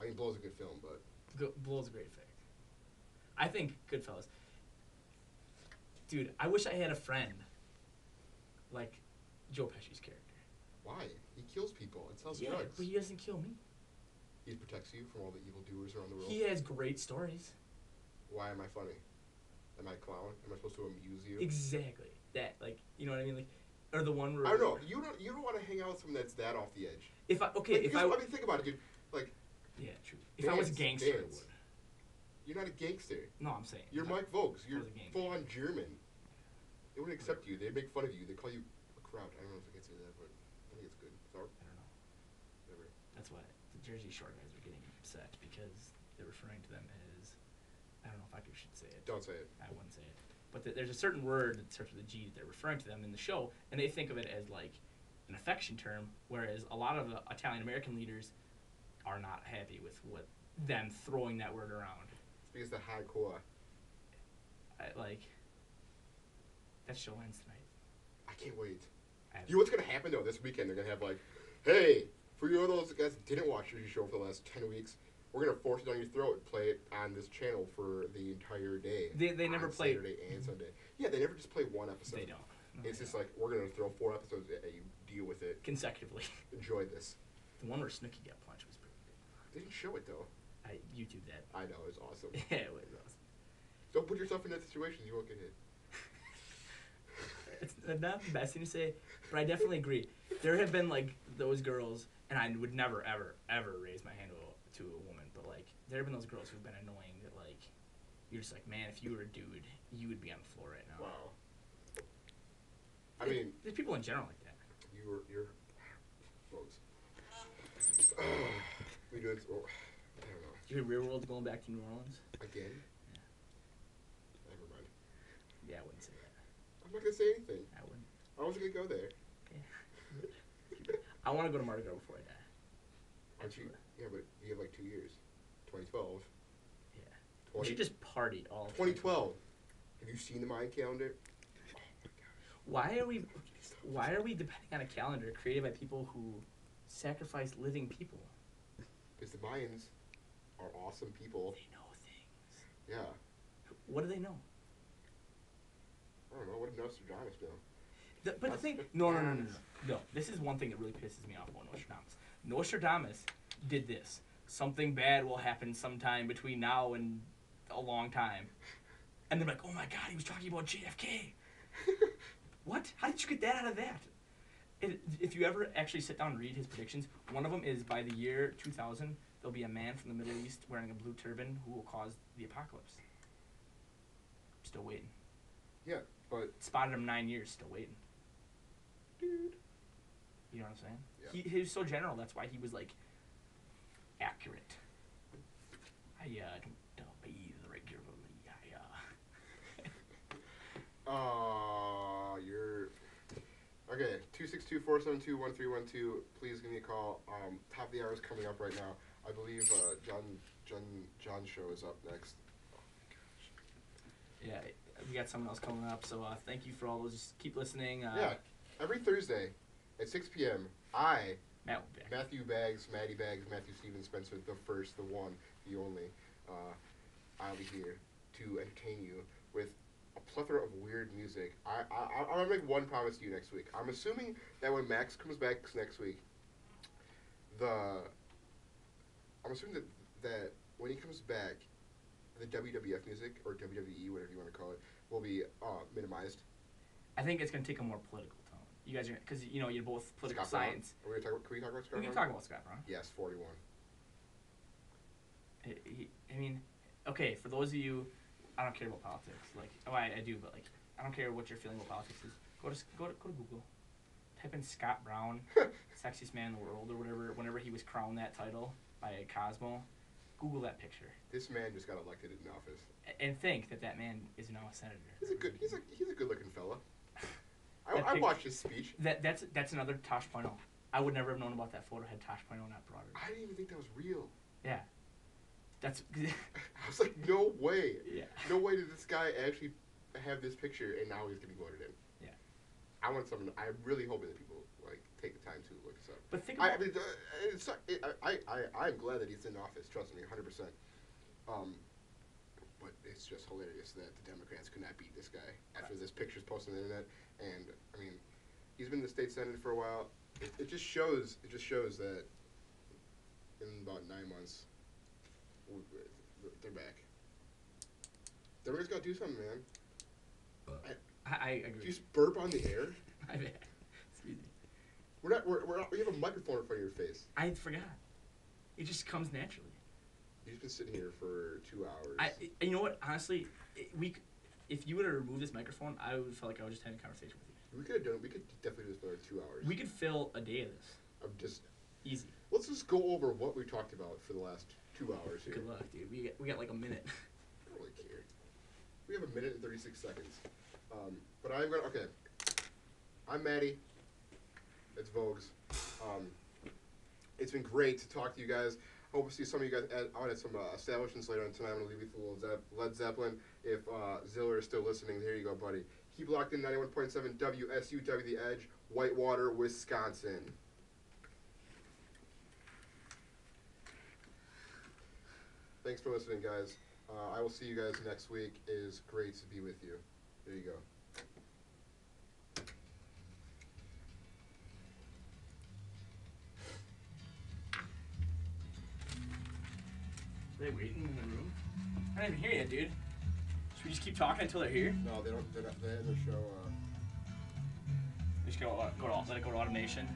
I mean, Blow's a good film, but Blow's a great pick. I think Goodfellas. Dude, I wish I had a friend like Joe Pesci's character. why? He kills people and sells Yeah, drugs. but he doesn't kill me. He protects you from all the evildoers around the world. He has great stories. Why am I funny? Am I a clown? Am I supposed to amuse you? Exactly. That, like, you know what I mean? Like, or the one where I don't know. You don't want to hang out with someone that's that off the edge. If I okay, Like, if I mean, think about it, dude. Like, yeah, true. If I was a gangster, I would. You're not a gangster. No, I'm saying You're if Mike Vokes. You're was a gangster. full on German. They wouldn't accept you. They'd make fun of you. They'd call you a kraut. I don't know if I can say that, but I think it's good. Sorry. I don't know. Whatever. That's why the Jersey Shore guys are getting upset because they're referring to them as I don't know if I should say it. Don't say it. I wouldn't say it. But there's a certain word that starts with a G that they're referring to them in the show, and they think of it as like an affection term, whereas a lot of the Italian American leaders are not happy with what them throwing that word around. It's because the hardcore. Like that show ends tonight. I can't wait. I You know what's gonna happen though this weekend? They're gonna have like, hey, for you those guys that didn't watch Jersey Shore for the last 10 weeks, we're gonna force it down your throat and play it on this channel for the entire day. They never play Saturday and Sunday. Yeah, they never just play one episode. They don't. No, It's they just don't. like we're gonna throw 4 episodes at you, deal with it, Consecutively. enjoy this. The one where Snooki got punched was pretty good. They didn't show it though. I YouTube that. I know, it's awesome. Yeah, it was awesome. Don't put yourself in that situation, you won't get hit. It's not the best thing to say, but I definitely agree. There have been like those girls, and I would never, ever, ever raise my hand to a woman, but like there have been those girls who've been annoying that like you're just like, man, if you were a dude, you would be on the floor right now. Wow. I mean, There's people in general like that. you're folks. We do it. Oh, I don't know. You hear Real World's going back to New Orleans? Again? Yeah. Never mind. Yeah, I wouldn't say that. I'm not gonna say anything. I wouldn't. I wasn't gonna go there. Okay. I want to go to Mardi Gras before I die. Aren't you? Yeah, but you have like 2 years. 2012. Yeah. 20, We should just party all. 2012. Have you seen the Mayan calendar? Why are we depending on a calendar created by people who sacrifice living people? Because the Mayans are awesome people. They know things. Yeah. What do they know? I don't know. What did Nostradamus know? But the thing, no. This is one thing that really pisses me off about Nostradamus. Nostradamus did this. Something bad will happen sometime between now and a long time. And they're like, oh my God, he was talking about JFK. What? How did you get that out of that? If you ever actually sit down and read his predictions, one of them is by the year 2000, there'll be a man from the Middle East wearing a blue turban who will cause the apocalypse. Still waiting. Yeah, but Spotted him 9 years, still waiting. dude. You know what I'm saying? Yeah. He was so general, that's why he was like accurate. I don't bathe regularly. You're okay. 262-472-1312. Please give me a call. Top of the hour is coming up right now. I believe John's show is up next. Yeah, we got someone else coming up, so thank you for all those. Just keep listening. Yeah, every Thursday at 6 p.m. Matt will be back. Matthew Baggs, Matty Baggs, Matthew Stevens Spencer, the first, the one, the only. I'll be here to entertain you with a plethora of weird music. I'm gonna make one promise to you next week. I'm assuming that when Max comes back next week, I'm assuming that when he comes back, the WWF music or WWE, whatever you want to call it, will be minimized. I think it's gonna take a more political tone. You guys are because you're both political Scott Brown. science. Are we gonna can we talk about Scott We can Brown? talk about Scott Brown. Yes, 41. I mean, okay, for those of you, I don't care about politics. Like, oh, I do, but like, I don't care what your feeling about politics is. Go to Google, type in Scott Brown, sexiest man in the world or whatever. Whenever he was crowned that title by Cosmo, Google that picture. This man just got elected in office. And think that man is now a senator. He's a good looking fella. That I pic- watched his speech. That's another Tosh Point. I would never have known about that photo had Tosh Point not brought it. I didn't even think that was real. Yeah, that's I was like, no way. yeah. No way did this guy actually have this picture and now he's getting voted in. Yeah. I want someone. I'm really hoping that people like take the time to look this up. But think I about mean, I'm glad that he's in office. Trust me, 100%. But it's just hilarious that the Democrats could not beat this guy after this picture's posted on the internet. And I mean, he's been in the state senate for a while. It just shows. It just shows that in about 9 months, they're back. Democrats got to do something, man. I agree. Did you just burp on the air? My bad. Excuse me. We're not. We have a microphone in front of your face. I forgot. It just comes naturally. You've been sitting here for 2 hours. You know what? Honestly, if you would have removed this microphone, I would feel like I was just having a conversation with you. We could have done. We could definitely do this for another 2 hours. We could fill a day of this. I'm just. Easy. Let's just go over what we talked about for the last 2 hours here. Good luck, dude. We got like a minute. I don't really care. We have a minute and 36 seconds. But I'm gonna. Okay. I'm Maddie. It's Vogues. It's been great to talk to you guys. I hope to see some of you guys out at some establishments later on tonight. I'm gonna leave you with a little Led Zeppelin. If Ziller is still listening, there you go, buddy. Keep locked in 91.7 WSUW The Edge, Whitewater, Wisconsin. Thanks for listening, guys. I will see you guys next week. It is great to be with you. There you go. Are they waiting in the room? I didn't even hear yet, dude. Should we just keep talking until they're here? No, they don't. They're not. They end the show. We just let it go to automation.